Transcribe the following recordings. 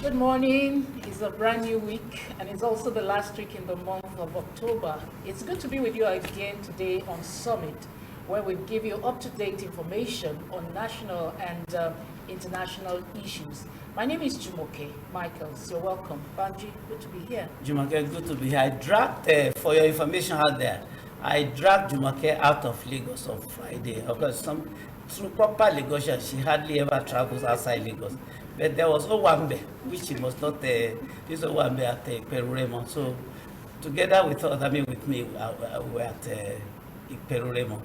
Good morning. It's a brand new week, and it's also the last week in the month of October. It's good to be with you again today on Summit, where we give you up-to-date information on national and international issues. My name is Jumoke Michaels. You're welcome. Banji, good to be here. Jumoke, good to be here. I dragged, for your information out there, I dragged Jumoke out of Lagos on Friday because through proper Lagosian, she hardly ever travels outside Lagos. But there was Owambe, which she must not, this Owambe at Iperuremo. So together with us, with me, we were at Iperuremo.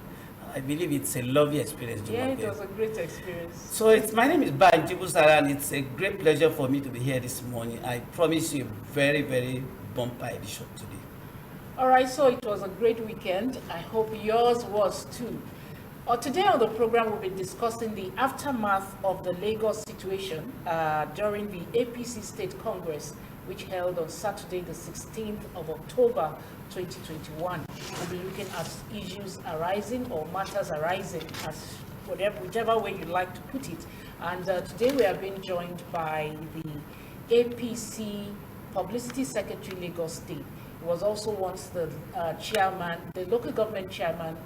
I believe it's a lovely experience, Jumoke. Yeah, it was a great experience. So my name is Banji Busara, and it's a great pleasure for me to be here this morning. I promise you a very, very bumper edition today. All right, so it was a great weekend. I hope yours was too. Today on the program, we'll be discussing the aftermath of the Lagos situation during the APC State Congress, which held on Saturday, the 16th of October, 2021. We'll be looking at issues arising or matters arising, as whichever way you like to put it. And today we are being joined by the APC Publicity Secretary, Lagos State. He was also once the chairman, the local government chairman,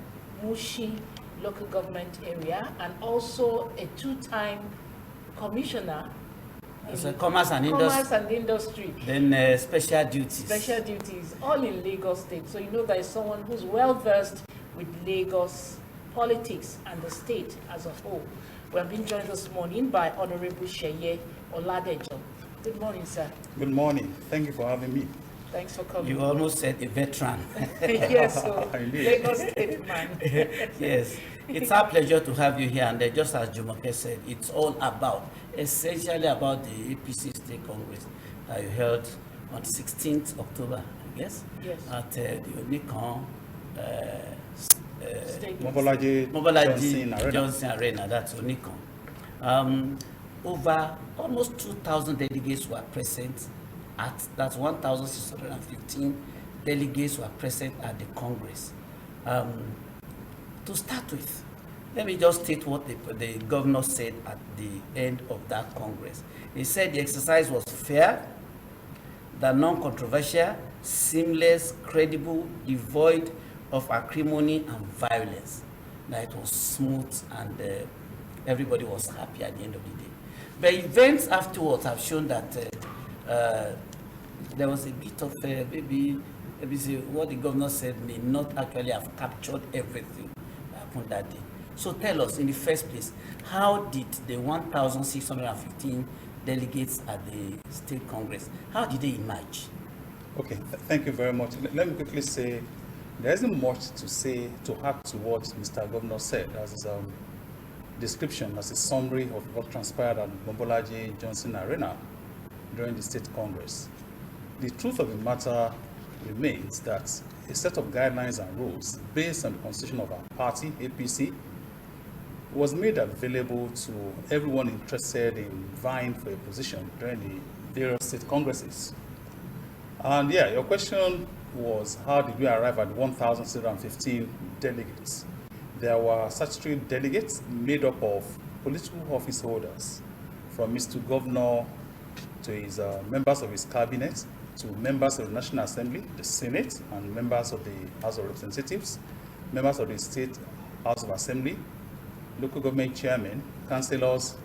Mushi local government area, and also a two-time commissioner in Commerce and Industry. Then special duties. Special duties, all in Lagos State. So you know there is someone who's well-versed with Lagos politics and the state as a whole. We have been joined this morning by Honorable Sheye Oladejo. Good morning, sir. Good morning. Thank you for having me. Thanks for coming. You almost said a veteran. Yes, so Lagos State man. Yes, it's our pleasure to have you here. And just as Jumoke said, it's all essentially about the APC State Congress that you held on 16th October, I guess? Yes. At the Onikan Mobolaji Johnson Arena, that's Onikan. Over almost 2,000 delegates were present. That's 1,615 delegates were present at the Congress. To start with, let me just state what the governor said at the end of that Congress. He said the exercise was fair, that non-controversial, seamless, credible, devoid of acrimony and violence. That it was smooth and everybody was happy at the end of the day. But events afterwards have shown that there was a bit of maybe what the governor said may not actually have captured everything that happened that day. So tell us, in the first place, how did the 1,615 delegates at the State Congress, how did they emerge? Okay, thank you very much. Let me quickly say, there isn't much to say to add to what Mr. Governor said as his description, as a summary of what transpired at Mobolaji Johnson Arena during the State Congress. The truth of the matter remains that a set of guidelines and rules based on the constitution of our party, APC, was made available to everyone interested in vying for a position during the various state congresses. And yeah, your question was, how did we arrive at 1,615 delegates? There were statutory delegates made up of political office holders, from Mr. Governor to his members of his cabinet, to members of the National Assembly, the Senate, and members of the House of Representatives, members of the State House of Assembly, local government chairmen, councillors,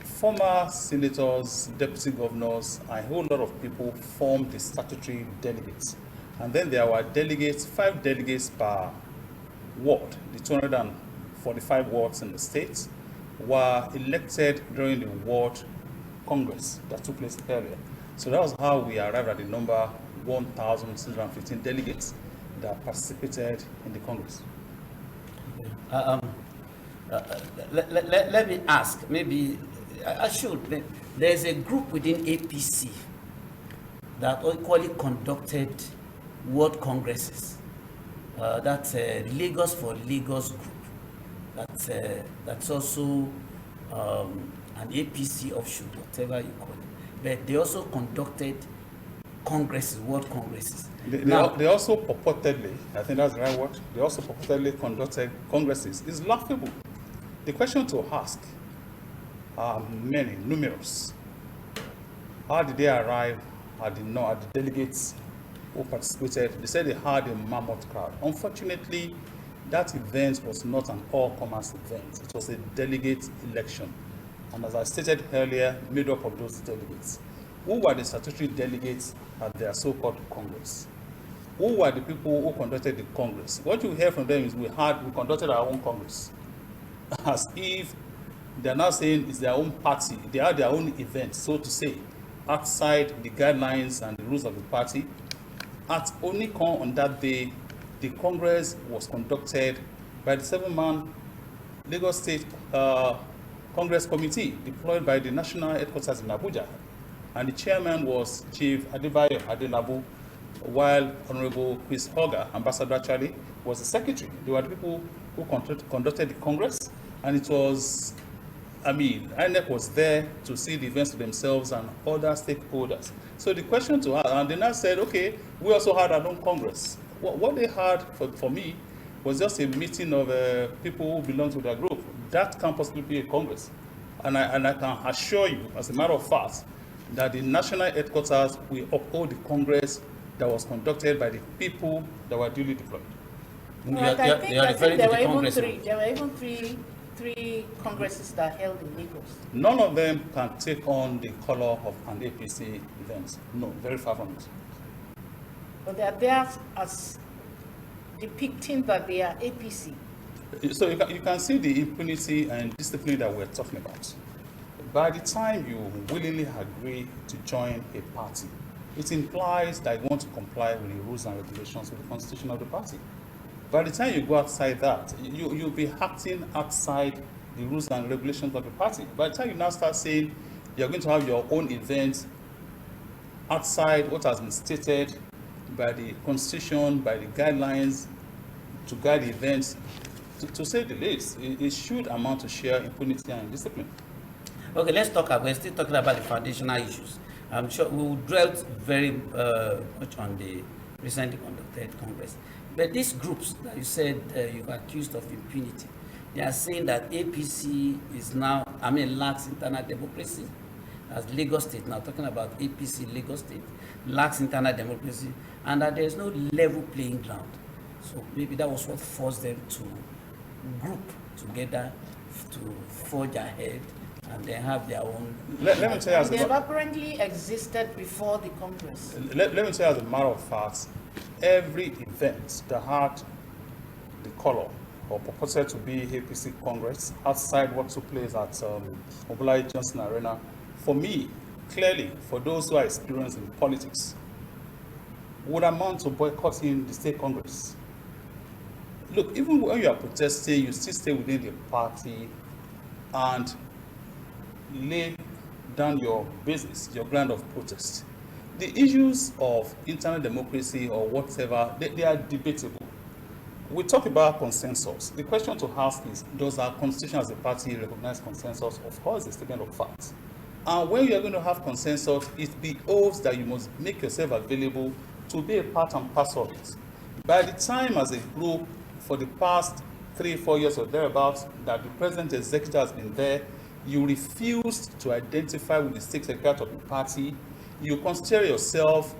former senators, deputy governors, and a whole lot of people formed the statutory delegates. And then there were delegates, 5 delegates per ward. The 245 wards in the state were elected during the ward Congress that took place earlier. So that was how we arrived at the number 1,615 delegates that participated in the Congress. Let me ask, maybe I should. There's a group within APC that equally conducted world congresses. That's Lagos for Lagos group. That's also an APC offshoot, whatever you call it. But they also conducted congresses, world congresses. They also purportedly, I think that's the right word, they also purportedly conducted congresses. It's laughable. The question to ask are many, numerous. How did they arrive at the delegates who participated? They said they had a mammoth crowd. Unfortunately, that event was not an all-comers event. It was a delegate election. And as I stated earlier, made up of those delegates. Who were the statutory delegates at their so-called Congress? Who were the people who conducted the Congress? What you hear from them is we conducted our own Congress. As if they're now saying it's their own party, they are their own event, so to say, outside the guidelines and the rules of the party. At Onikon on that day, the Congress was conducted by the 7-man Lagos State Congress Committee deployed by the national headquarters in Abuja. And the chairman was Chief Adebayo Adelabu, while Honorable Chris Hogger, Ambassador actually, was the secretary. They were the people who conducted the Congress, and it was, INEC was there to see the events to themselves and other stakeholders. So the question to her, and they now said, okay, we also had our own Congress. What they had for me was just a meeting of people who belong to their group. That can't possibly be a Congress. And I can assure you, as a matter of fact, that the national headquarters will uphold the Congress that was conducted by the people that were duly deployed. Right, I think there were even three congresses that held in Lagos. None of them can take on the color of an APC event. No, very far from it. But they are there as depicting that they are APC. So you can see the impunity and discipline that we're talking about. By the time you willingly agree to join a party, it implies that you want to comply with the rules and regulations of the constitution of the party. By the time you go outside that, you'll be acting outside the rules and regulations of the party. By the time you now start saying you're going to have your own event outside what has been stated by the constitution, by the guidelines to guide the events, to say the least, it should amount to sheer impunity and discipline. Okay, let's talk about, we're still talking about the foundational issues. I'm sure we will dwell very much on the recently conducted Congress. But these groups that you said you've accused of impunity, they are saying that APC is now, lacks internal democracy. As Lagos State, now talking about APC, Lagos State, lacks internal democracy, and that there is no level playing ground. So maybe that was what forced them to group together to forge ahead and then have their own. Let me tell you, as they have apparently existed before the Congress. Let me tell you, as a matter of fact, every event that had the color or purported to be APC Congress outside what took place at Obulayi Johnson Arena, for me, clearly, for those who are experienced in politics, would amount to boycotting the state Congress. Look, even when you are protesting, you still stay within the party and lay down your business, your ground of protest. The issues of internal democracy or whatever, they are debatable. We talk about consensus. The question to ask is, does our constitution as a party recognize consensus? Of course, it's a statement of facts. And when you are going to have consensus, it behoves that you must make yourself available to be a part and parcel of it. By the time as a group, for the past 3-4 years or thereabouts, that the present executive has been there, you refused to identify with the state secretariat of the party, you consider yourself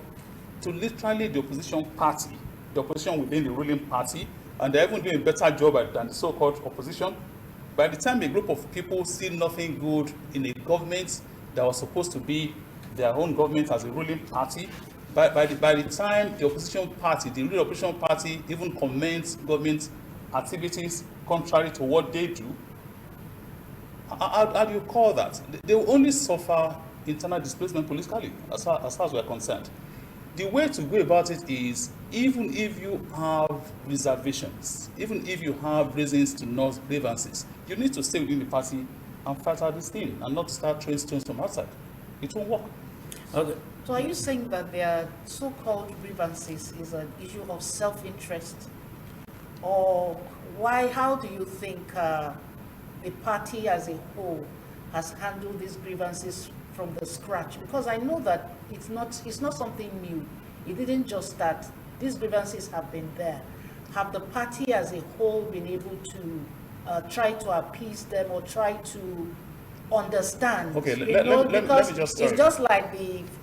to literally the opposition party, the opposition within the ruling party, and they're even doing a better job than the so-called opposition. By the time a group of people see nothing good in a government that was supposed to be their own government as a ruling party, by the time the opposition party, the real opposition party, even comments government activities contrary to what they do, how do you call that? They will only suffer internal displacement politically, as far as we are concerned. The way to go about it is, even if you have reservations, even if you have reasons to not grievances, you need to stay within the party and fight out this thing and not start throwing stones from outside. It won't work. Okay. So are you saying that their so-called grievances is an issue of self-interest? Or why? How do you think the party as a whole has handled these grievances from the scratch? Because I know that it's not something new. It didn't just start. These grievances have been there. Have the party as a whole been able to try to appease them or try to understand. Okay, you let me because just- it's sorry. just like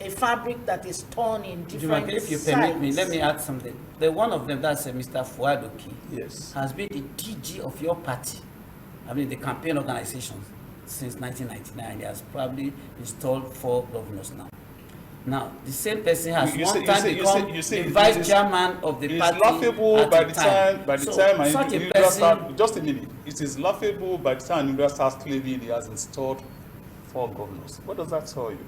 a fabric that is torn in different If you sides. permit me, let me add something. The one of them, that's Mr. Fuad Oki, Yes. has been the DG of your party, I mean the campaign organization, since 1999. He has probably installed 4 governors now. Now, the same person has You one say- time you become say the it vice is- chairman of the It's party laughable at by the the time such a Indra person, start, just a minute. It is laughable by the time Indra starts claiming he has installed 4 governors. What does that tell you?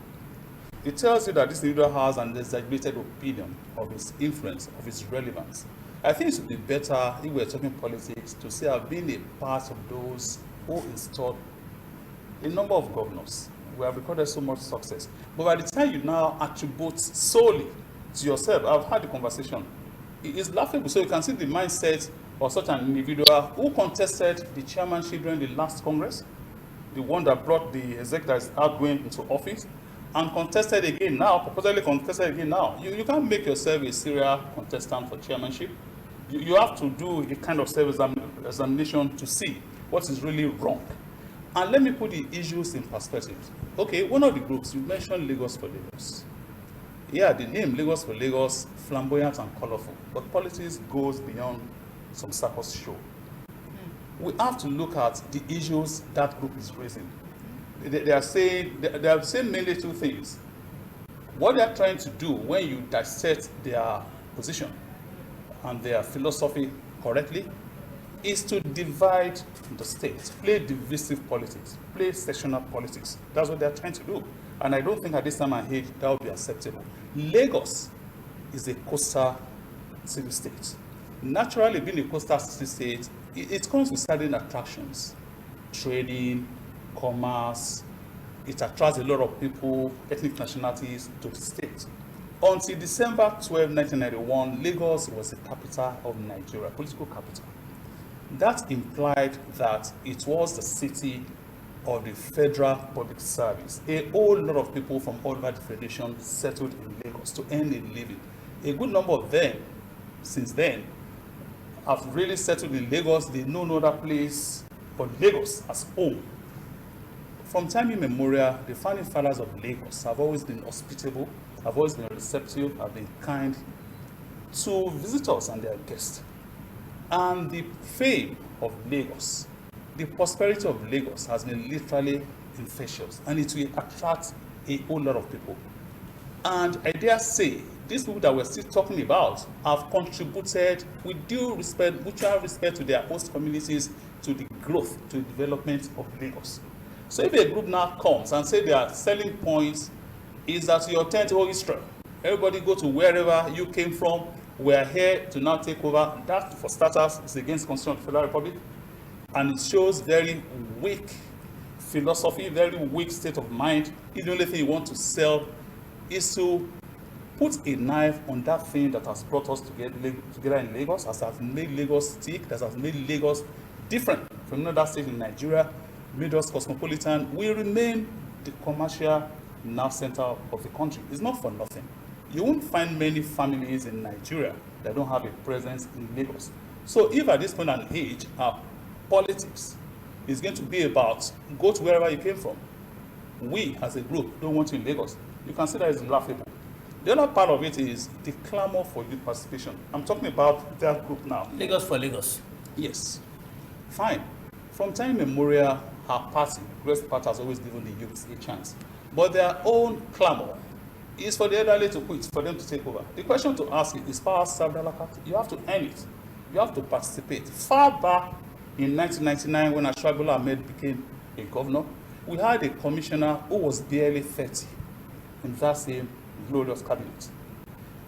It tells you that this individual has an exaggerated opinion of his influence, of his relevance. I think it would be better, if we're talking politics, to say I've been a part of those who installed a number of governors. We have recorded so much success. But by the time you now attribute solely to yourself, I've had the conversation, it is laughable. So you can see the mindset of such an individual who contested the chairmanship during the last Congress, the one that brought the executive outgoing into office, and contested again now, proposally contested again now. You can't make yourself a serial contestant for chairmanship. You have to do a kind of self-examination to see what is really wrong. And let me put the issues in perspective. Okay, one of the groups, you mentioned Lagos for Lagos. Yeah, the name Lagos for Lagos, flamboyant and colorful, but politics goes beyond some circus show. We have to look at the issues that group is raising. They are saying mainly 2 things. What they are trying to do when you dissect their position and their philosophy correctly is to divide the state, play divisive politics, play sectional politics. That's what they're trying to do. And I don't think at this time and age that would be acceptable. Lagos is a coastal city state. Naturally, being a coastal city state, it comes with certain attractions, trading, commerce. It attracts a lot of people, ethnic nationalities to the state. Until December 12, 1991, Lagos was the capital of Nigeria, political capital. That implied that it was the city of the Federal Public Service. A whole lot of people from all over the Federation settled in Lagos to earn a living. A good number of them, since then, have really settled in Lagos. They know no other place but Lagos as home. From time immemorial, the founding fathers of Lagos have always been hospitable, have always been receptive, have been kind to visitors and their guests. And the fame of Lagos, the prosperity of Lagos has been literally infectious, and it will attract a whole lot of people. And I dare say, these people that we're still talking about have contributed with due respect, mutual respect to their host communities, to the growth, to the development of Lagos. So if a group now comes and say their selling points is that you attend to Israel, everybody go to wherever you came from, we are here to now take over. That, for starters, is against the Constitution of the Federal Republic, and it shows very weak philosophy, very weak state of mind. If the only thing you want to sell is to put a knife on that thing that has brought us together in Lagos, that has made Lagos tick, that has made Lagos different from another state in Nigeria, made us cosmopolitan. We remain the commercial nerve center of the country. It's not for nothing. You won't find many families in Nigeria that don't have a presence in Lagos. So if at this point and age, our politics is going to be about go to wherever you came from, we as a group don't want you in Lagos, you can see that it's laughable. The other part of it is the clamor for youth participation. I'm talking about that group now. Lagos for Lagos. Yes. Fine. From time immemorial, our party, Grace Party, has always given the youth a chance. But their own clamor is for the elderly to quit, for them to take over. The question to ask is power served a la carte? You have to earn it. You have to participate. Far back in 1999, when Ashwagola Ahmed became a governor, we had a commissioner who was barely 30 in that same glorious cabinet.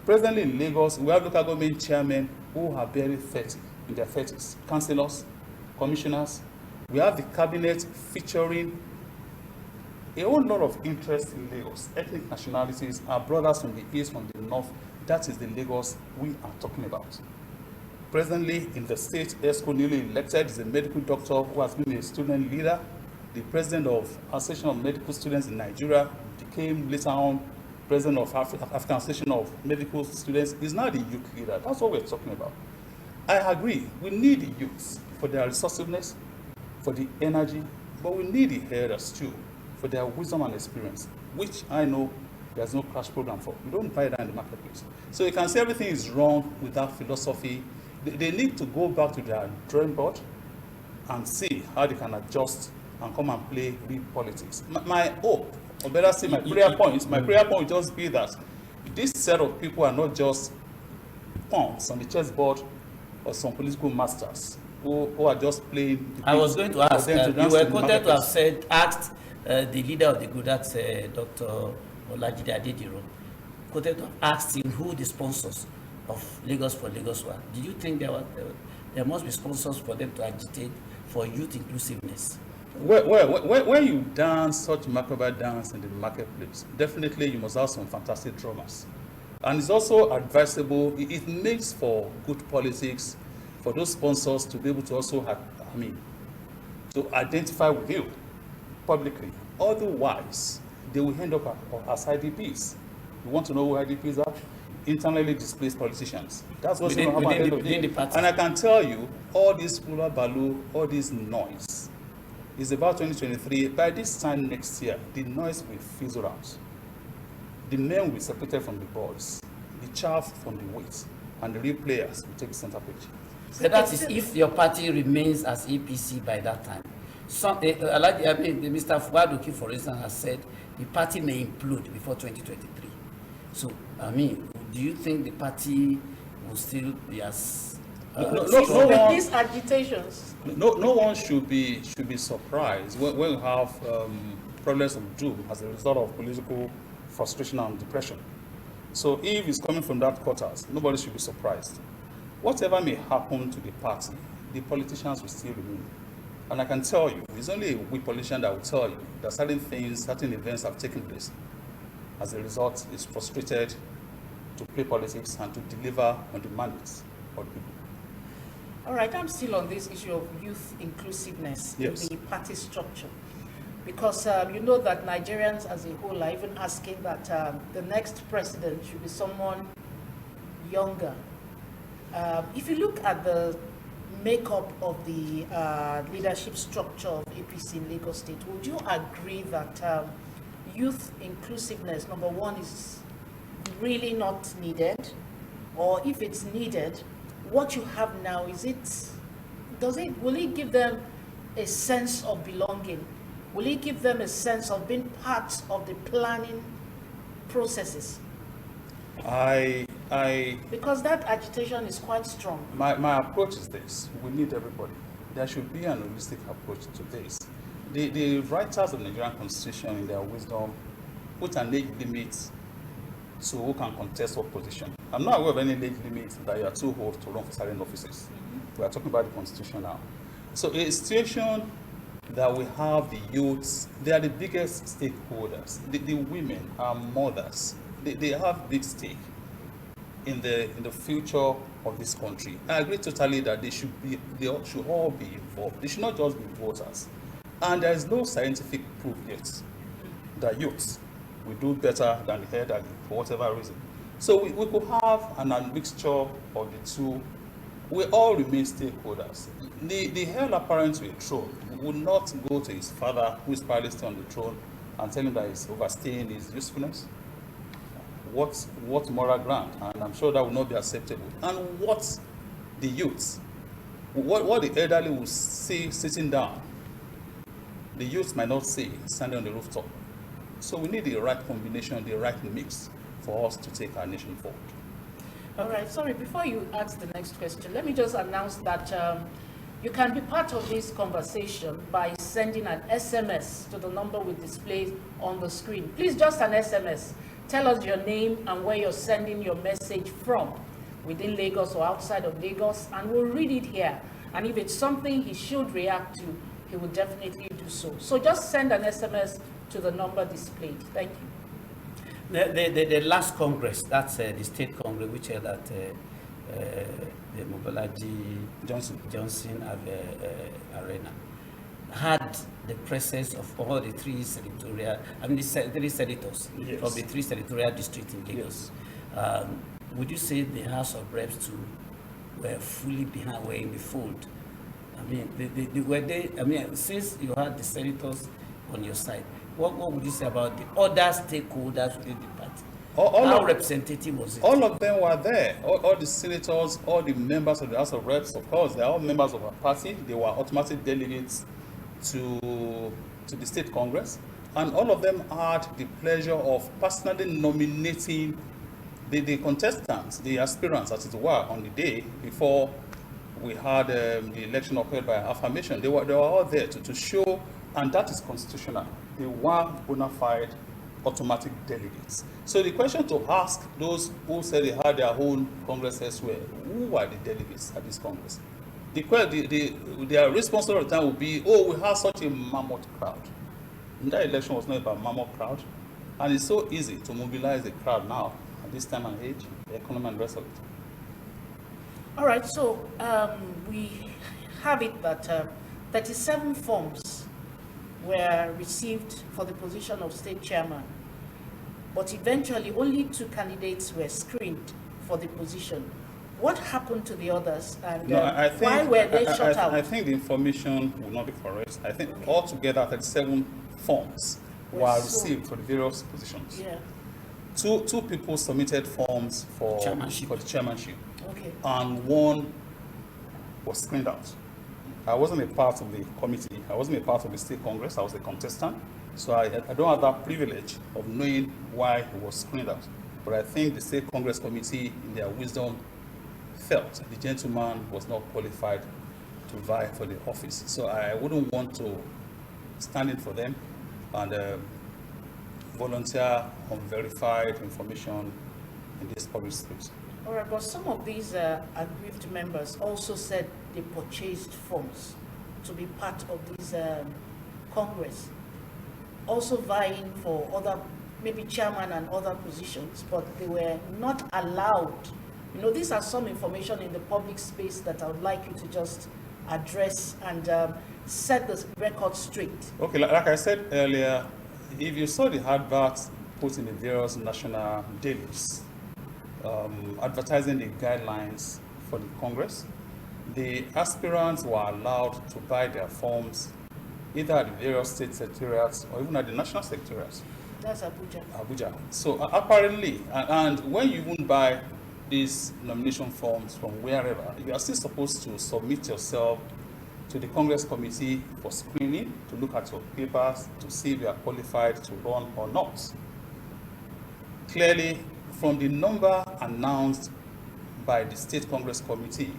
Presently in Lagos, we have local government chairmen who are barely 30, in their 30s, councillors, commissioners. We have the cabinet featuring a whole lot of interest in Lagos. Ethnic nationalities, our brothers from the east, from the north. That is the Lagos we are talking about. Presently in the state, ESCO, newly elected, is a medical doctor who has been a student leader. The president of Association of Medical Students in Nigeria, became later on president of African Association of Medical Students, is now the youth leader. That's what we're talking about. I agree, we need the youth for their resourcefulness, for the energy, but we need the elders too. for their wisdom and experience, which I know there's no crash program for. You don't buy that in the marketplace. So you can say everything is wrong with that philosophy. They need to go back to their drawing board and see how they can adjust and come and play real politics. My hope, or better say my prayer point will just be that this set of people are not just pawns on the chessboard or some political masters who are just playing. I was going to ask, you were quoted to have asked the leader of the group, that's Dr. Olajide Adediro, quoted to have asked him who the sponsors of Lagos for Lagos were. Do you think there must be sponsors for them to agitate for youth inclusiveness? When you dance such macabre dance in the marketplace, definitely you must have some fantastic drummers. And it's also advisable, it makes for good politics for those sponsors to be able to also to identify with you publicly. Otherwise, they will end up as IDPs. You want to know who IDPs are? Internally displaced politicians. That's what's going to happen at the end of the day. And I can tell you, all this hula baloo, all this noise, is about 2023. By this time next year, the noise will fizzle out. The men will be separated from the boys, the chaff from the wheat, and the real players will take the center page. So that is if your party remains as APC by that time. Mr. Fuad, for instance, has said the party may implode before 2023. So, do you think the party will still be as these agitations? No one should be surprised when we have problems of doom as a result of political frustration and depression. So if it's coming from that quarters, nobody should be surprised. Whatever may happen to the party, the politicians will still remain. And I can tell you, it's only a weak politician that will tell you that certain things, certain events have taken place. As a result, is frustrated to play politics and to deliver on the mandates of the people. All right, I'm still on this issue of youth inclusiveness in the party structure. Because you know that Nigerians as a whole are even asking that the next president should be someone younger. If you look at the makeup of the leadership structure of APC in Lagos State, would you agree that youth inclusiveness, number one, is really not needed? Or if it's needed, what you have now, will it give them a sense of belonging? Will it give them a sense of being part of the planning processes? Because that agitation is quite strong. My approach is this: we need everybody. There should be an holistic approach to this. The writers of the Nigerian Constitution, in their wisdom, put an age limit to who can contest what position. I'm not aware of any age limit that you are too old to run for certain offices. We are talking about the Constitution now. So a situation that we have the youths, they are the biggest stakeholders. The women are mothers. They have big stake in the future of this country. I agree totally that they should all be involved. They should not just be voters. And there is no scientific proof yet that youths will do better than the elderly for whatever reason. So we could have an admixture of the two. We all remain stakeholders. The heir apparent to a throne would not go to his father, who is probably still on the throne, and tell him that he's overstaying his usefulness. What moral ground? And I'm sure that will not be acceptable. And what the youths, what the elderly will see sitting down, the youths might not see standing on the rooftop. So we need the right combination, the right mix for us to take our nation forward. All right, sorry, before you ask the next question, let me just announce that you can be part of this conversation by sending an SMS to the number we displayed on the screen. Please, just an SMS. Tell us your name and where you're sending your message from, within Lagos or outside of Lagos, and we'll read it here. And if it's something he should react to, he will definitely do so. So just send an SMS to the number displayed. Thank you. The last Congress, that's the State Congress, which held at the Mobolaji Johnson Arena, had the presence of all the three senatorial, three senators from the three senatorial districts in Lagos. Yes. Would you say the House of Reps too were fully behind, were in the fold? Since you had the senators on your side, what would you say about the other stakeholders within the party? All How of- representative was it? All of them were there. All the senators, all the members of the House of Reps, of course, they're all members of our party. They were automatic delegates to the state congress. And all of them had the pleasure of personally nominating the contestants, the aspirants, as it were, on the day before we had the election occurred by affirmation. They were all there to show, and that is constitutional. They were bona fide automatic delegates. So the question to ask those who said they had their own congress elsewhere, who were the delegates at this congress? Their response all the time would be, oh, we had such a mammoth crowd. And that election was not about mammoth crowd. And it's so easy to mobilize the crowd now, at this time and age, the economy and the rest of it. All right, so we have it that 37 forms were received for the position of state chairman, but eventually only 2 candidates were screened for the position. What happened to the others, and I think, why were they shut out? I think the information will not be correct. I think altogether 37 forms were received for the various positions. Yeah, Two people submitted forms for the chairmanship, okay. and 1 was screened out. I wasn't a part of the committee. I wasn't a part of the state congress. I was a contestant. So I don't have that privilege of knowing why he was screened out. But I think the state congress committee, in their wisdom, felt the gentleman was not qualified to vie for the office. So I wouldn't want to stand in for them and volunteer unverified information in this public space. All right, but some of these aggrieved members also said they purchased forms to be part of this Congress, also vying for other, maybe chairman and other positions, but they were not allowed. You know, these are some information in the public space that I would like you to just address and set the record straight. Okay, like I said earlier, if you saw the adverts put in the various national dailies, advertising the guidelines for the Congress, the aspirants were allowed to buy their forms either at the various state secretariats or even at the national secretariats. That's Abuja. Abuja. So apparently, and when you even buy these nomination forms from wherever, you are still supposed to submit yourself to the Congress committee for screening, to look at your papers, to see if you are qualified to run or not. Clearly, from the number announced by the State Congress Committee,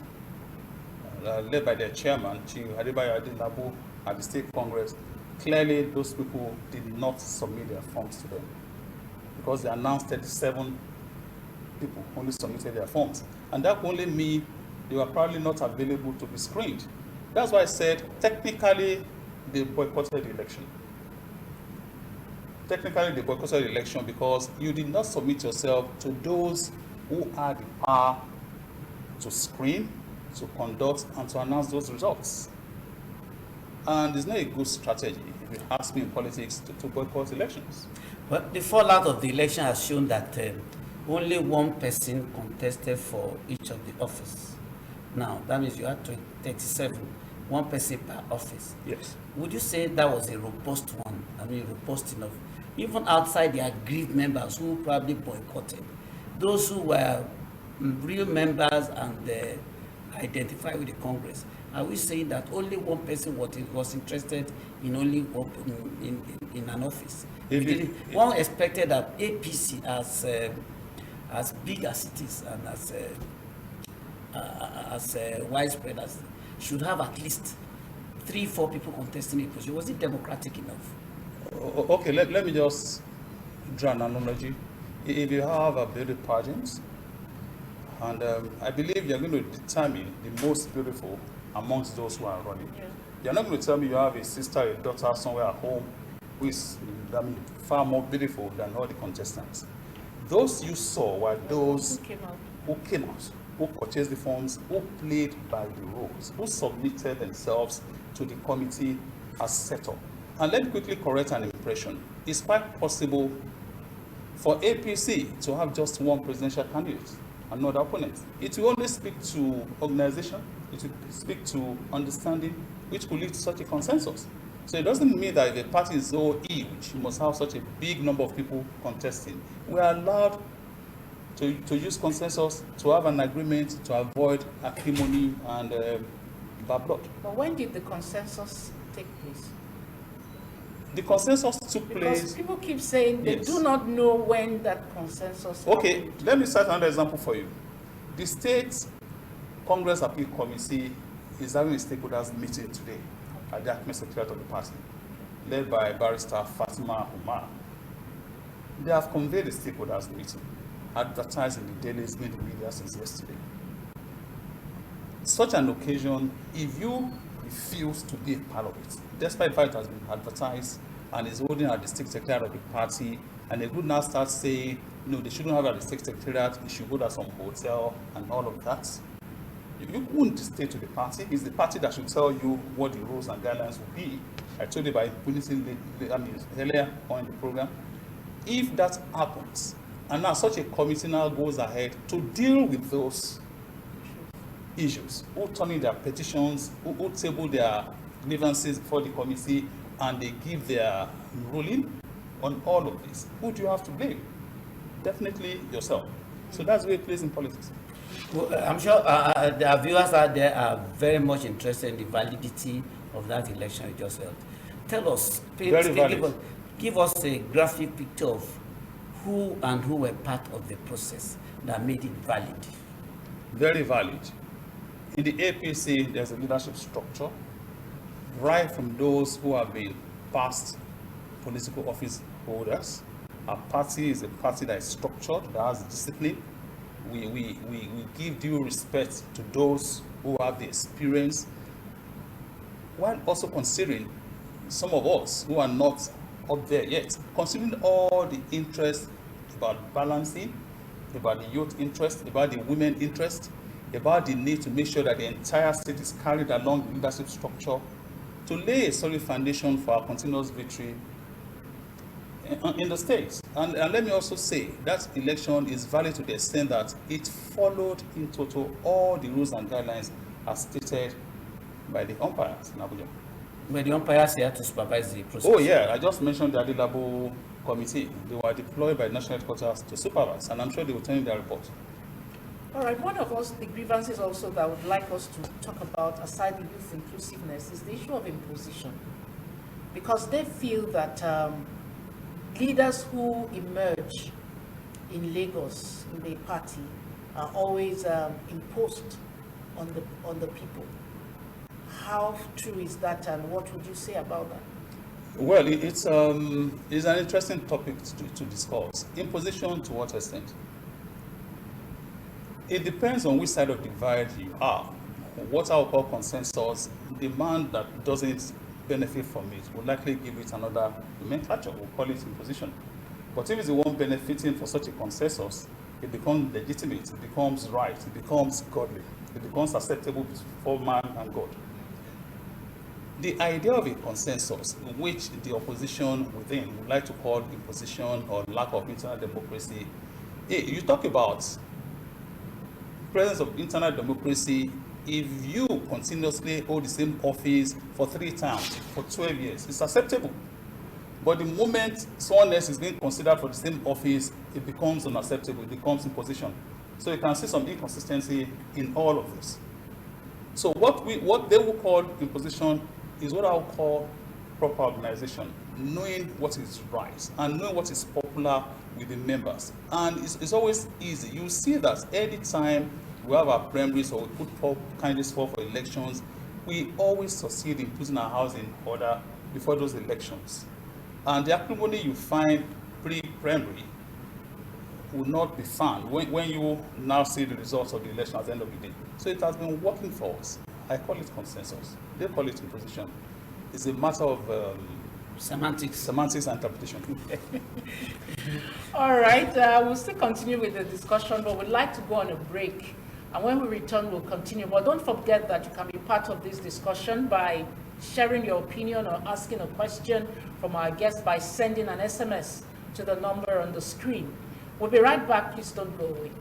led by their chairman, Chief Adebayo Adelabu, at the State Congress, clearly those people did not submit their forms to them, because they announced 37 people only submitted their forms. And that only mean they were probably not available to be screened. That's why I said, technically, they boycotted the election. Technically, they boycotted the election because you did not submit yourself to those who had the power to screen, to conduct, and to announce those results. And it's not a good strategy, if you ask me in politics, to boycott elections. But the fallout of the election has shown that only 1 person contested for each of the office. Now, that means you had 37, 1 person per office. Yes. Would you say that was a robust one? I mean, robust enough? Even outside the aggrieved members who probably boycotted, those who were real members and identified with the Congress, are we saying that only 1 person was interested in only in an office? One expected that APC, as big as it is and as widespread as, should have at least 3-4 people contesting a position. Was it democratic enough? Okay, let me just draw an analogy. If you have a beauty pageant, and I believe you're going to determine the most beautiful amongst those who are running. Yeah. You're not going to tell me you have a sister, a daughter somewhere at home who is far more beautiful than all the contestants. Those you saw were those who came out, who purchased the forms, who played by the rules, who submitted themselves to the committee as set up. And let me quickly correct an impression. It's quite possible for APC to have just 1 presidential candidate and not opponent. It will only speak to organization, it will speak to understanding, which could lead to such a consensus. So it doesn't mean that if a party is so huge, you must have such a big number of people contesting. We are allowed to use consensus, to have an agreement, to avoid acrimony and bad blood. But when did the consensus take place? The consensus took Because place. people keep saying they Yes. do not know when that consensus Okay, happened. let me cite another example for you. The State Congress Appeal Committee is having a stakeholders meeting today at the Acme Secretariat of the party, led by Barrister Fatima Umar. They have convened the stakeholders meeting, advertised in the dailies, in the media since yesterday. Such an occasion, if you refuse to be a part of it, despite the fact it has been advertised and is holding at the state secretariat of the party, and a group now starts saying, no, they shouldn't have it at the state secretariat, it should go to some hotel and all of that. You wouldn't stay to the party. It's the party that should tell you what the rules and guidelines will be. I told you by putting earlier on in the program. If that happens, and now such a committee now goes ahead to deal with those issues, who turn in their petitions, who table their grievances before the committee, and they give their ruling on all of this, who do you have to blame? Definitely yourself. So that's the way it plays in politics. Well, I'm sure the viewers out there are very much interested in the validity of that election you just held. Tell us, Very valid. give us a graphic picture of who and who were part of the process that made it valid. Very valid. In the APC, there's a leadership structure, right from those who have been past political office holders. Our party is a party that is structured, that has discipline. We give due respect to those who have the experience, while also considering some of us who are not up there yet, considering all the interest about balancing, about the youth interest, about the women interest, about the need to make sure that the entire state is carried along the leadership structure to lay a solid foundation for our continuous victory in the states. And let me also say that election is valid to the extent that it followed in total all the rules and guidelines as stated by the umpires in Abuja. Were the umpires here to supervise the process? Oh yeah, I just mentioned the Adilabo committee. They were deployed by national headquarters to supervise, and I'm sure they will turn in their report. All right, one of the grievances also that I would like us to talk about, aside the youth inclusiveness, is the issue of imposition. Because they feel that leaders who emerge in Lagos, in the party, are always imposed on the people. How true is that, and what would you say about that? Well, it's an interesting topic to discuss. Imposition to what extent? It depends on which side of the divide you are. What I would call consensus, the man that doesn't benefit from it will likely give it another nomenclature. We'll call it imposition. But if it's the one benefiting for such a consensus, it becomes legitimate, it becomes right, it becomes godly, it becomes acceptable for man and God. The idea of a consensus, which the opposition within would like to call imposition or lack of internal democracy, you talk about presence of internal democracy. If you continuously hold the same office for 3 terms, for 12 years, it's acceptable. But the moment someone else is being considered for the same office, it becomes unacceptable, it becomes imposition. So you can see some inconsistency in all of this. So what they will call imposition is what I will call proper organization, knowing what is right and knowing what is popular with the members. And it's always easy. You see that every time we have our primaries or we put candidates for elections, we always succeed in putting our house in order before those elections. And the acrimony you find pre-primary will not be found when you now see the results of the election at the end of the day. So it has been working for us. I call it consensus. They call it imposition. It's a matter of Semantics. and interpretation. All right, we'll still continue with the discussion, but we'd like to go on a break. And when we return, we'll continue. But don't forget that you can be part of this discussion by sharing your opinion or asking a question from our guests by sending an SMS to the number on the screen. We'll be right back. Please don't go away.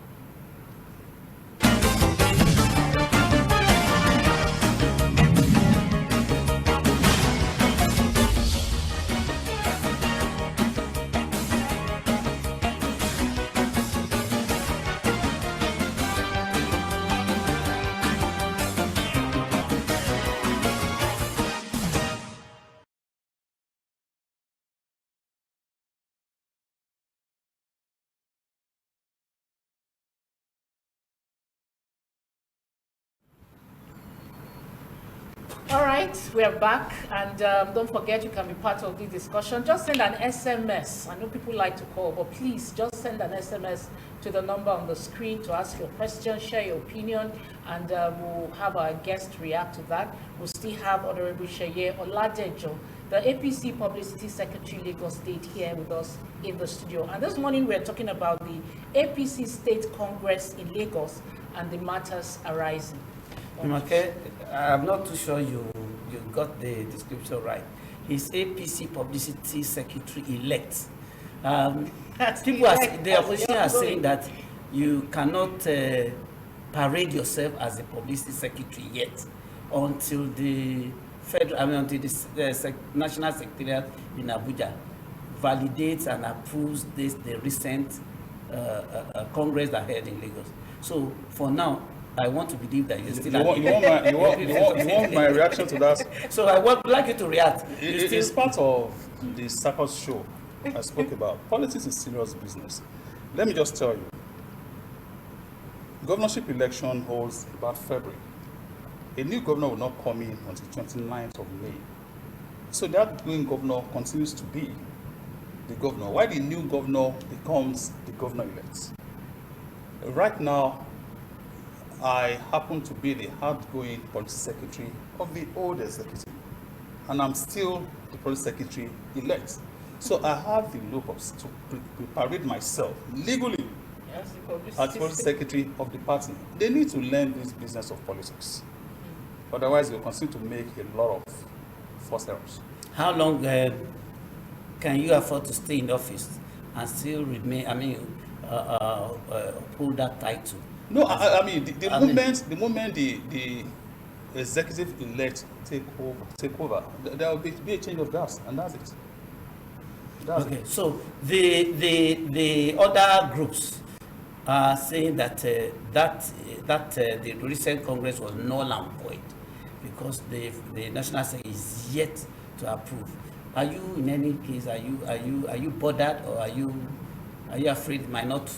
All right, we are back, and don't forget you can be part of the discussion. Just send an SMS. I know people like to call, but please just send an SMS to the number on the screen to ask your question, share your opinion, and we'll have our guest react to that. We'll still have Honorable Sheye Oladejo, the APC Publicity Secretary, Lagos State, here with us in the studio. And this morning we're talking about the APC State Congress in Lagos and the matters arising. Okay, I'm not too sure you got the description right. He's APC Publicity Secretary-elect. People the opposition are saying that you cannot parade yourself as a publicity secretary yet until the until the National Secretariat in Abuja validates and approves the recent Congress that held in Lagos. So for now, I want to believe that you're still. You want my reaction to that? So I would like you to react. It's part of the circus show I spoke about. Politics is serious business. Let me just tell you. Governorship election holds about February. A new governor will not come in until 29th of May. So that outgoing governor continues to be the governor. Why the new governor becomes the governor-elect? Right now, I happen to be the outgoing policy secretary of the old executive, and I'm still the policy secretary elect. So I have the locus to parade myself legally as policy secretary of the party. They need to learn this business of politics. Otherwise, they'll continue to make a lot of false errors. How long can you afford to stay in office and still remain, hold that title? No, I mean, the moment the executive elect take over, there will be a change of guards, and that's it. Okay, so the other groups are saying that the recent Congress was null and void because the National Assembly is yet to approve. Are you in any case? Are you bothered, or are you afraid it might not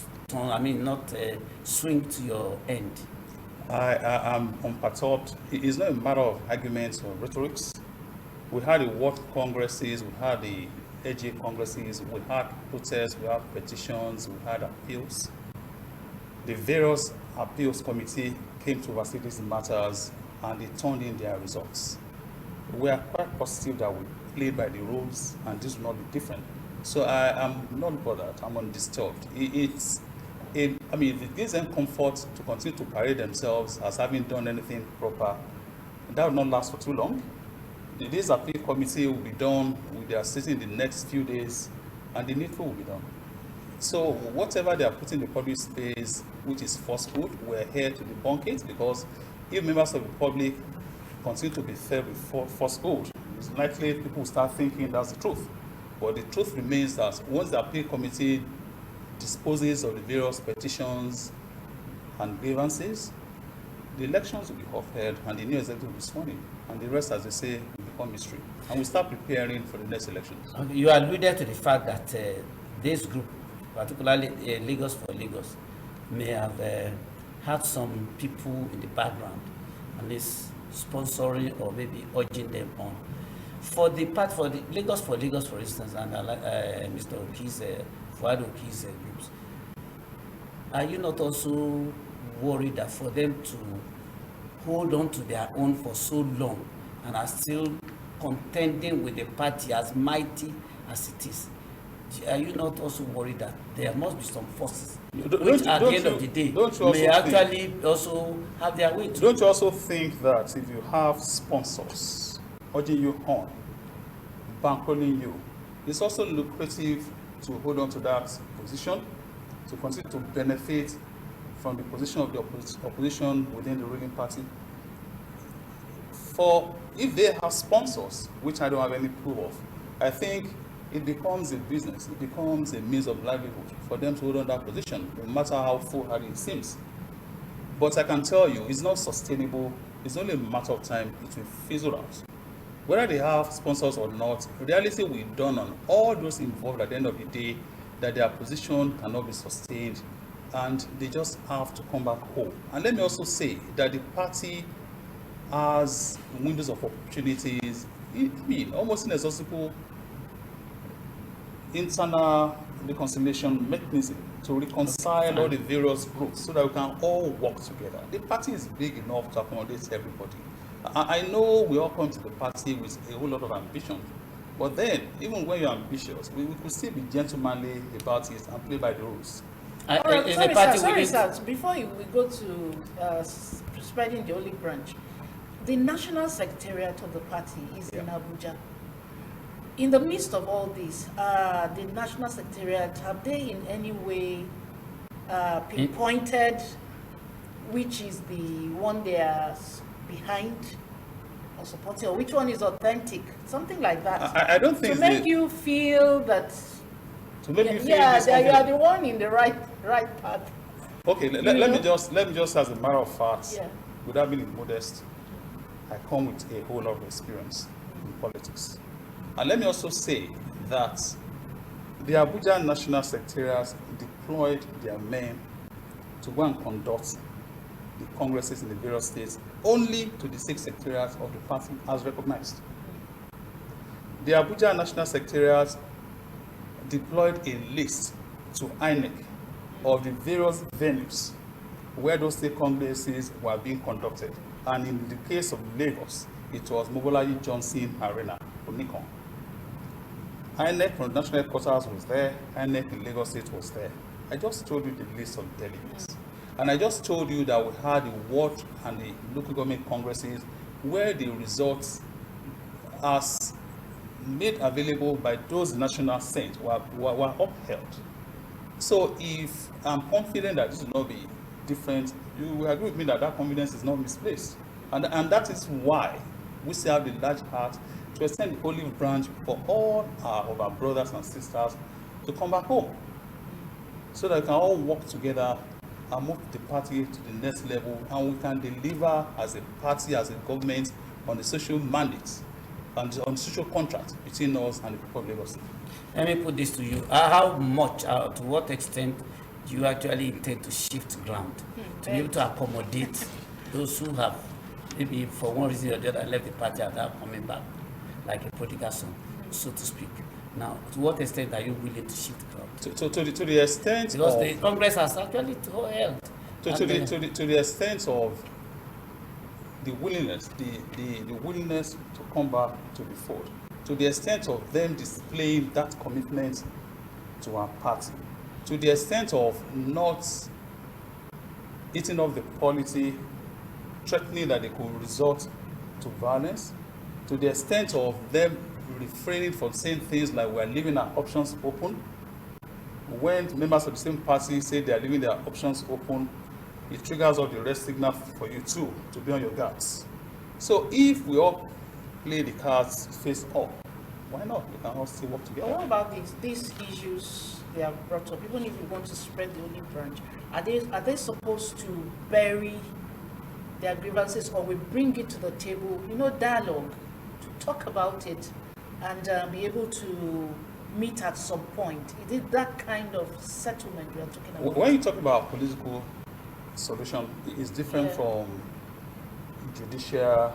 swing to your end? I am unperturbed. It is not a matter of arguments or rhetorics. We had the World Congresses, we had the AGA Congresses, we had protests, we had petitions, we had appeals. The various appeals committee came to oversee these matters, and they turned in their results. We are quite positive that we played by the rules, and this will not be different. So I am not bothered. I'm undisturbed. It gives them comfort to continue to parade themselves as having done anything proper. That will not last for too long. This appeal committee will be done with their sitting in the next few days, and the needful will be done. So whatever they are putting in the public space, which is falsehood, we're here to debunk it, because if members of the public continue to be fed with falsehood, it's likely people will start thinking that's the truth. But the truth remains that once the appeal committee disposes of the various petitions and grievances, the elections will be upheld and the new executive will be sworn in. And the rest, as they say, will become mystery. And we start preparing for the next elections. You alluded to the fact that this group, particularly Lagos for Lagos, may have had some people in the background, at least sponsoring or maybe urging them on. For the Lagos for Lagos, for instance, and Mr. Oki's, Fuad Oki's groups, are you not also worried that for them to hold on to their own for so long and are still contending with the party as mighty as it is, are you not also worried that there must be some forces which at the end of the day may actually also have their way too? Don't you also think that if you have sponsors urging you on, bankrolling you, it's also lucrative to hold on to that position, to continue to benefit from the position of the opposition within the ruling party? For if they have sponsors, which I don't have any proof of, I think it becomes a business, it becomes a means of livelihood for them to hold on that position, no matter how foolhardy it seems. But I can tell you, it's not sustainable. It's only a matter of time it will fizzle out. Whether they have sponsors or not, reality will dawn on all those involved at the end of the day that their position cannot be sustained, and they just have to come back home. And let me also say that the party has windows of opportunities, I mean, almost inexhaustible internal reconciliation mechanism to reconcile all the various groups so that we can all work together. The party is big enough to accommodate everybody. I know we all come to the party with a whole lot of ambition, but then, even when you're ambitious, we could still be gentlemanly about it and play by the rules. All right, sorry, sir. Before we go to spreading the olive branch, the national secretariat of the party is in Abuja. In the midst of all this, the national secretariat, have they in any way pinpointed which is the one they are behind or supporting, or which one is authentic? Something like that. I don't think to make you feel that. To make you feel that you are the one in the right path. Okay, let me just as a matter of fact, without being modest, I come with a whole lot of experience in politics. And let me also say that the Abuja National Secretariat deployed their men to go and conduct the congresses in the various states only to the 6 secretariats of the party as recognized. The Abuja National Secretariat deployed a list to INEC of the various venues where those state congresses were being conducted. And in the case of Lagos, it was Mobolaji Johnson Arena, Onikon. INEC from the national headquarters was there, INEC in Lagos State was there. I just told you the list of delegates. And I just told you that we had the ward and the local government congresses where the results as made available by those national saints were upheld. So if I'm confident that this will not be different, you will agree with me that that confidence is not misplaced. And that is why we still have the large heart to extend the olive branch for all of our brothers and sisters to come back home, so that we can all work together and move the party to the next level, and we can deliver as a party, as a government, on the social mandate and on social contract between us and the people of Lagos. Let me put this to you. How much, to what extent do you actually intend to shift ground to be able to accommodate those who have, maybe for one reason or the other, left the party and are coming back, like a prodigal son, so to speak? Now, to what extent are you willing to shift ground? To the extent because of, the Congress has actually held. To the extent of the willingness, the willingness to come back to the fold, to the extent of them displaying that commitment to our party, to the extent of not eating off the polity, threatening that they could resort to violence, to the extent of them refraining from saying things like we are leaving our options open. When members of the same party say they are leaving their options open, it triggers off the red signal for you too to be on your guards. So if we all play the cards face up, why not? We can all still work together. But what about these issues they have brought up? Even if we want to spread the olive branch, are they supposed to bury their grievances, or we bring it to the table, dialogue, to talk about it and be able to meet at some point? Is it that kind of settlement we are talking about? When you talk about political solution, it's different from judicial,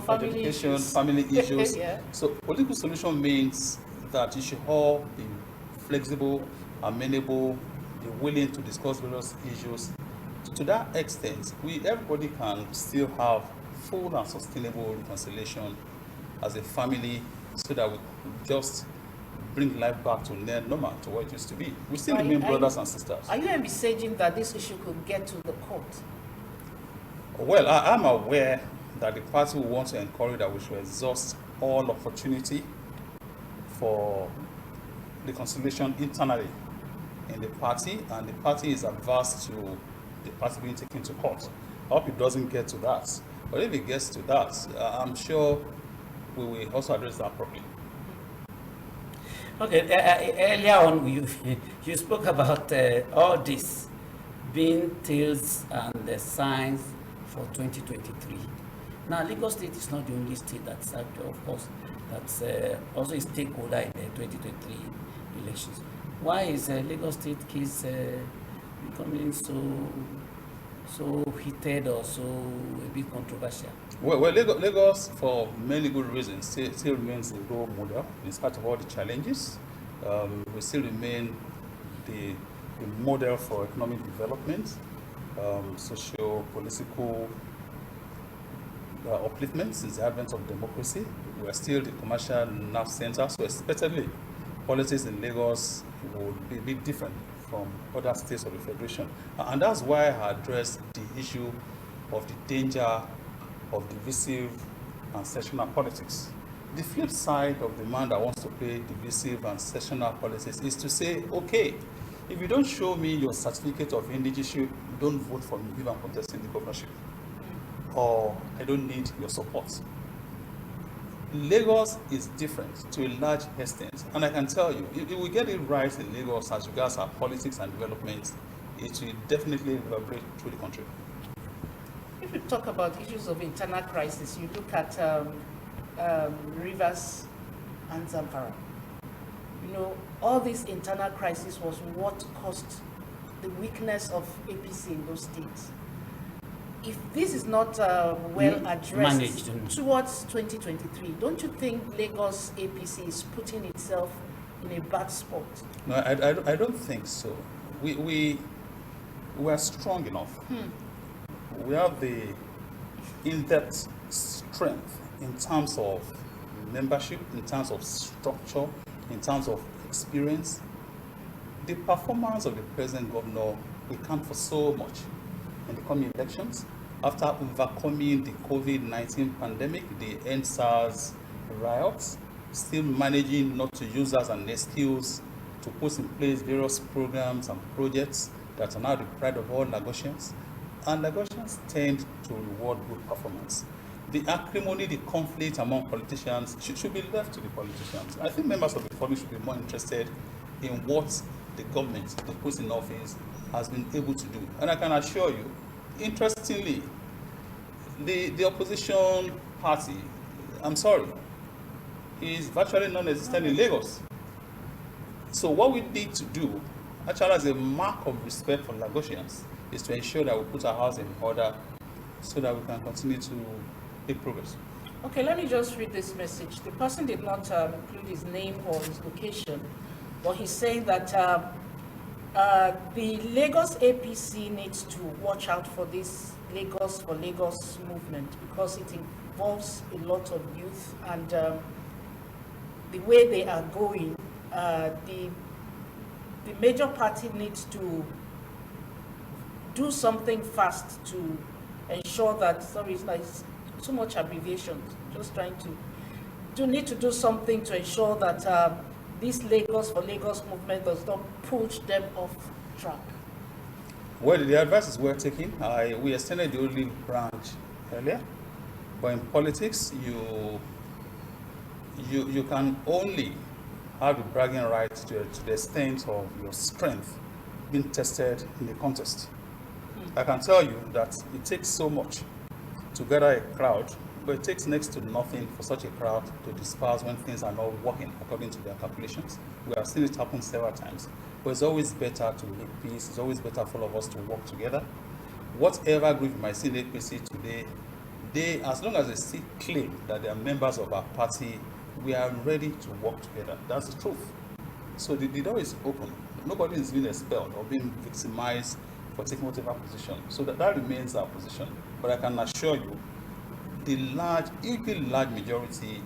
adjudication, family issues. So political solution means that you should all be flexible, amenable, be willing to discuss various issues. To that extent, everybody can still have full and sustainable reconciliation as a family, so that we just bring life back to normal, to what it used to be. We still remain brothers and sisters. Are you envisaging that this issue could get to the court? Well, I'm aware that the party will want to encourage that we should exhaust all opportunity for reconciliation internally in the party, and the party is adverse to the party being taken to court. I hope it doesn't get to that. But if it gets to that, I'm sure we will also address that problem. Okay, earlier on you spoke about all this being tales and signs for 2023. Now, Lagos State is not the only state that's actually, of course, that's also a stakeholder in the 2023 elections. Why is Lagos State case becoming so so heated or so a bit controversial? Well, Lagos, for many good reasons, still remains a role model in spite of all the challenges. We still remain the model for economic development, socio-political upliftment since the advent of democracy. We are still the commercial nerve center, so expectedly, politics in Lagos will be a bit different from other states of the Federation. And that's why I addressed the issue of the danger of divisive and sectional politics. The flip side of the man that wants to play divisive and sectional politics is to say, okay, if you don't show me your certificate of indigenship, don't vote for me if I'm contesting the governorship, or I don't need your support. Lagos is different to a large extent, and I can tell you, if we get it right in Lagos as regards our politics and development, it will definitely reverberate through the country. If you talk about issues of internal crisis, you look at Rivers and Zamfara. You know, all this internal crisis was what caused the weakness of APC in those states. If this is not well addressed towards 2023, don't you think Lagos APC is putting itself in a bad spot? No, I don't think so. We are strong enough. We have the in-depth strength in terms of membership, in terms of structure, in terms of experience. The performance of the present governor will count for so much in the coming elections. After overcoming the COVID-19 pandemic, the EndSARS riots, still managing not to use as an excuse to put in place various programs and projects that are now the pride of all Lagosians. And Lagosians tend to reward good performance. The acrimony, the conflict among politicians should be left to the politicians. I think members of the public should be more interested in what the government they put in office has been able to do. And I can assure you, interestingly, the opposition party, I'm sorry, is virtually non-existent in Lagos. So what we need to do, actually as a mark of respect for Lagosians, is to ensure that we put our house in order so that we can continue to make progress. Okay, let me just read this message. The person did not include his name or his location, but he's saying that the Lagos APC needs to watch out for this Lagos for Lagos movement because it involves a lot of youth, and the way they are going, the major party needs to do something fast to ensure that, sorry, it's like too much abbreviation, just trying to need to do something to ensure that this Lagos for Lagos movement does not push them off track. Well, the advice is well taken. We extended the Olive branch earlier, but in politics, you can only have the bragging right to the extent of your strength being tested in the contest. I can tell you that it takes so much to gather a crowd, but it takes next to nothing for such a crowd to disperse when things are not working according to their calculations. We have seen it happen several times, but it's always better to make peace. It's always better for all of us to work together. Whatever group you might see in APC today, they, as long as they still claim that they are members of our party, we are ready to work together. That's the truth. So the door is open. Nobody is being expelled or being victimized for taking whatever position. So that remains our position. But I can assure you, the hugely large majority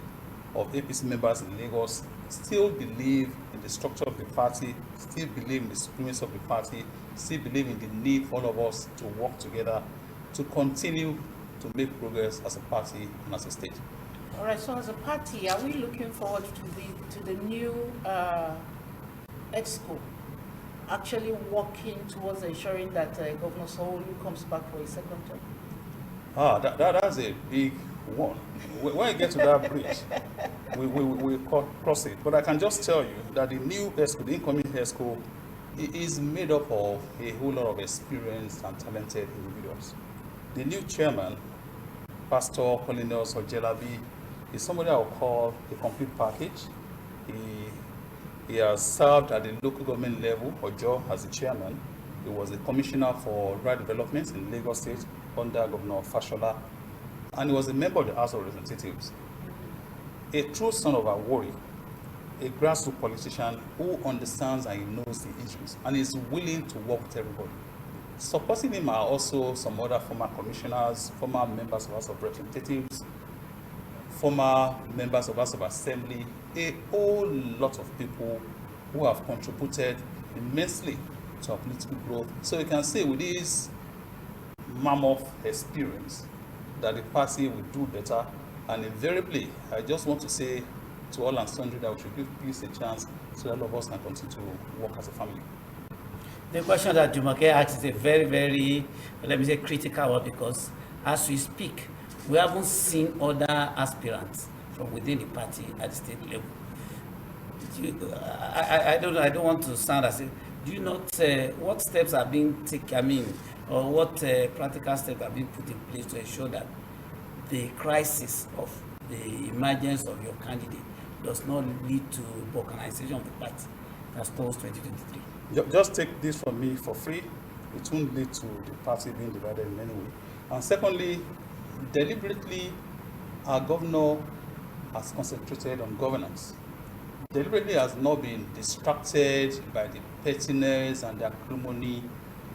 of APC members in Lagos still believe in the structure of the party, still believe in the supremacy of the party, still believe in the need for all of us to work together to continue to make progress as a party and as a state. All right, so as a party, are we looking forward to the new EXCO actually working towards ensuring that Governor Sanwo-Olu comes back for a second term? That's a big one. When we get to that bridge, we cross it. But I can just tell you that the new EXCO, the incoming EXCO, is made up of a whole lot of experienced and talented individuals. The new chairman, Pastor Holiness Ojelabi, is somebody I would call a complete package. He has served at the local government level, Ojo, as the chairman. He was a commissioner for rural development in Lagos State under Governor Fashola, and he was a member of the House of Representatives. A true son of Awori, a grassroots politician who understands and he knows the issues and is willing to work with everybody. Supporting him are also some other former commissioners, former members of House of Representatives, former members of House of Assembly, a whole lot of people who have contributed immensely to our political growth. So you can say with this mammoth experience that the party will do better, and invariably, I just want to say to all and sundry that we should give peace a chance so that all of us can continue to work as a family. The question that Jumoke asked is a very, very, let me say, critical one, because as we speak, we haven't seen other aspirants from within the party at the state level. I don't want to sound as if, do you not, what steps are being taken, or what practical steps are being put in place to ensure that the crisis of the emergence of your candidate does not lead to balkanization of the party as towards 2023? Just take this from me for free. It won't lead to the party being divided in any way. And secondly, deliberately, our governor has concentrated on governance. Deliberately has not been distracted by the pettiness and the acrimony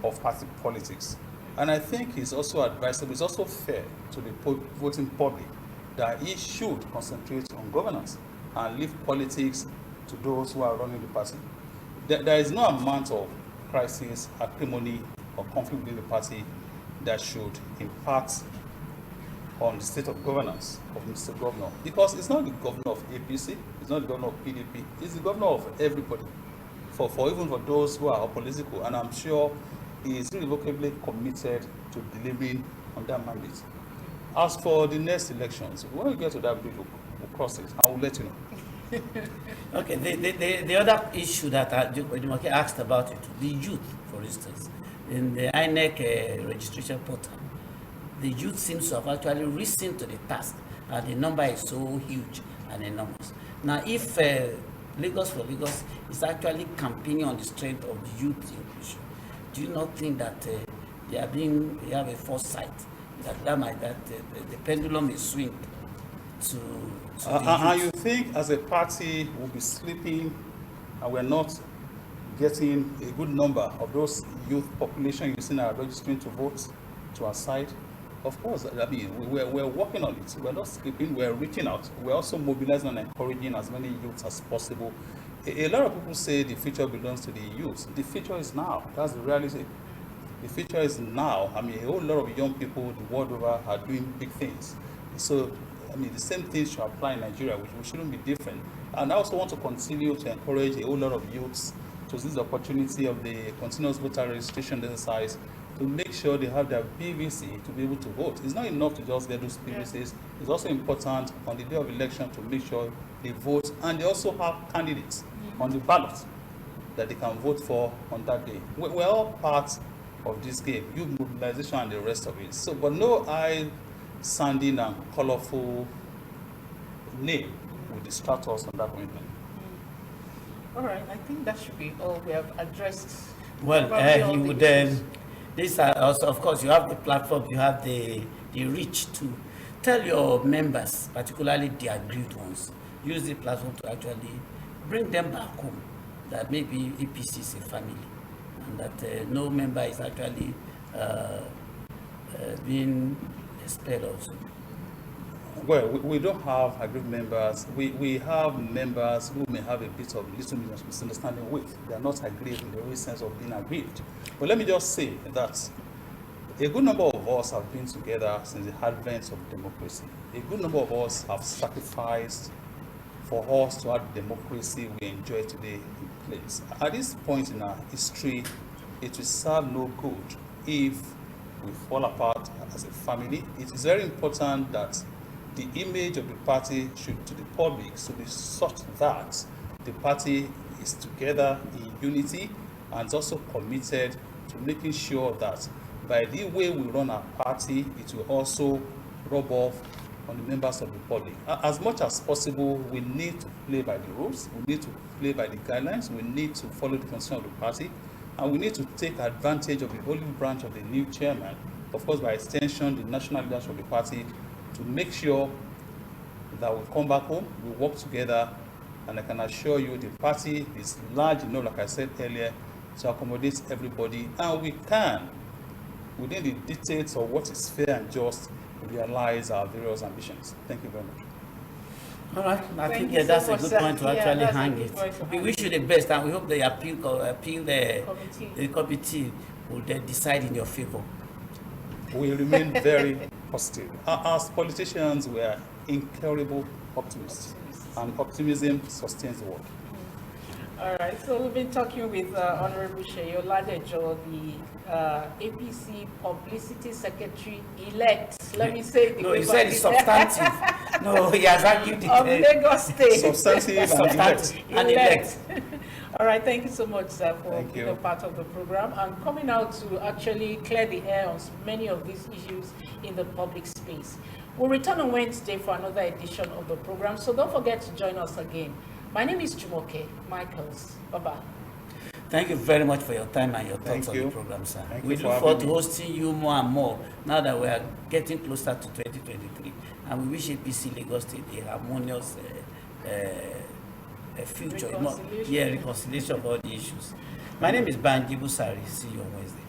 of party politics. And I think it's also advisable, it's also fair to the voting public that he should concentrate on governance and leave politics to those who are running the party. There is no amount of crisis, acrimony, or conflict within the party that should impact on the state of governance of Mr. Governor, because it's not the governor of APC, it's not the governor of PDP, it's the governor of everybody, for even for those who are apolitical, and I'm sure he is irrevocably committed to delivering on that mandate. As for the next elections, when we get to that bridge, we'll cross it, I will let you know. Okay, the other issue that Jumoke asked about it, the youth, for instance, in the INEC registration portal, the youth seems to have actually risen to the task, and the number is so huge and enormous. Now, if Lagos for Lagos is actually campaigning on the strength of the youth inclusion, do you not think that they have a foresight that the pendulum is swing to the And youth? you think as a party we'll be sleeping and we're not getting a good number of those youth population you see are registering to vote to our side? Of course, I mean, we're working on it. We're not sleeping, we're reaching out. We're also mobilizing and encouraging as many youths as possible. A lot of people say the future belongs to the youth. The future is now. That's the reality. The future is now. I mean, a whole lot of young people the world over are doing big things. So, I mean, the same things should apply in Nigeria, which we shouldn't be different. And I also want to continue to encourage a whole lot of youths to seize the opportunity of the continuous voter registration exercise to make sure they have their PVC to be able to vote. It's not enough to just get those PVCs. It's also important on the day of election to make sure they vote, and they also have candidates on the ballot that they can vote for on that day. We're all part of this game, youth mobilization and the rest of it. So, but no eye-sounding and colorful name will distract us on that commitment. All right, I think that should be all. We have addressed. Well, probably all you the would issues. this also, of course, you have the platform, you have the reach to tell your members, particularly the aggrieved ones, use the platform to actually bring them back home, that maybe APC is a family, and that no member is actually being expelled also. Well, we don't have aggrieved members. We have members who may have a bit of little misunderstanding with. They are not aggrieved in the real sense of being aggrieved. But let me just say that a good number of us have been together since the advent of democracy. A good number of us have sacrificed for us to have the democracy we enjoy today in place. At this point in our history, it will serve no good if we fall apart as a family. It is very important that the image of the party to the public should be such that the party is together in unity and is also committed to making sure that by the way we run our party, it will also rub off on the members of the public. As much as possible, we need to play by the rules, we need to play by the guidelines, we need to follow the constitution of the party, And we need to take advantage of the olive branch of the new chairman, of course, by extension, the national leadership of the party, to make sure that we come back home, we work together, and I can assure you the party is large enough, like I said earlier, to accommodate everybody, and we can, within the dictates of what is fair and just, realize our various ambitions. Thank you very much. All right, I Thank think you so that's a much, good sir. point to Yeah, actually that's a hang good it. point to We hang wish you the best, and we hope the appeal Committee. the committee will then decide in your favor. We remain very positive. As politicians, we are incurable optimists, and optimism sustains the work. All right, so we've been talking with Honorable Seyi Oladejo, the APC Publicity Secretary elect. Let me say it. No, he said it's substantive. No, he has argued it. Of Lagos State. Substantive and elect. And elect. All right, thank you so much, sir, for Thank being you. a part of the program and coming out to actually clear the air on many of these issues in the public space. We'll return on Wednesday for another edition of the program, so don't forget to join us again. My name is Jumoke Michaels. Bye-bye. Thank you very much for your time and your Thank thoughts on you. the program, sir. Thank We you look for forward to having me. hosting you more and more now that we are getting closer to 2023. And we wish APC Lagos State a harmonious future. Reconciliation. Reconciliation of all the issues. My name is Banji Busari. See you on Wednesday.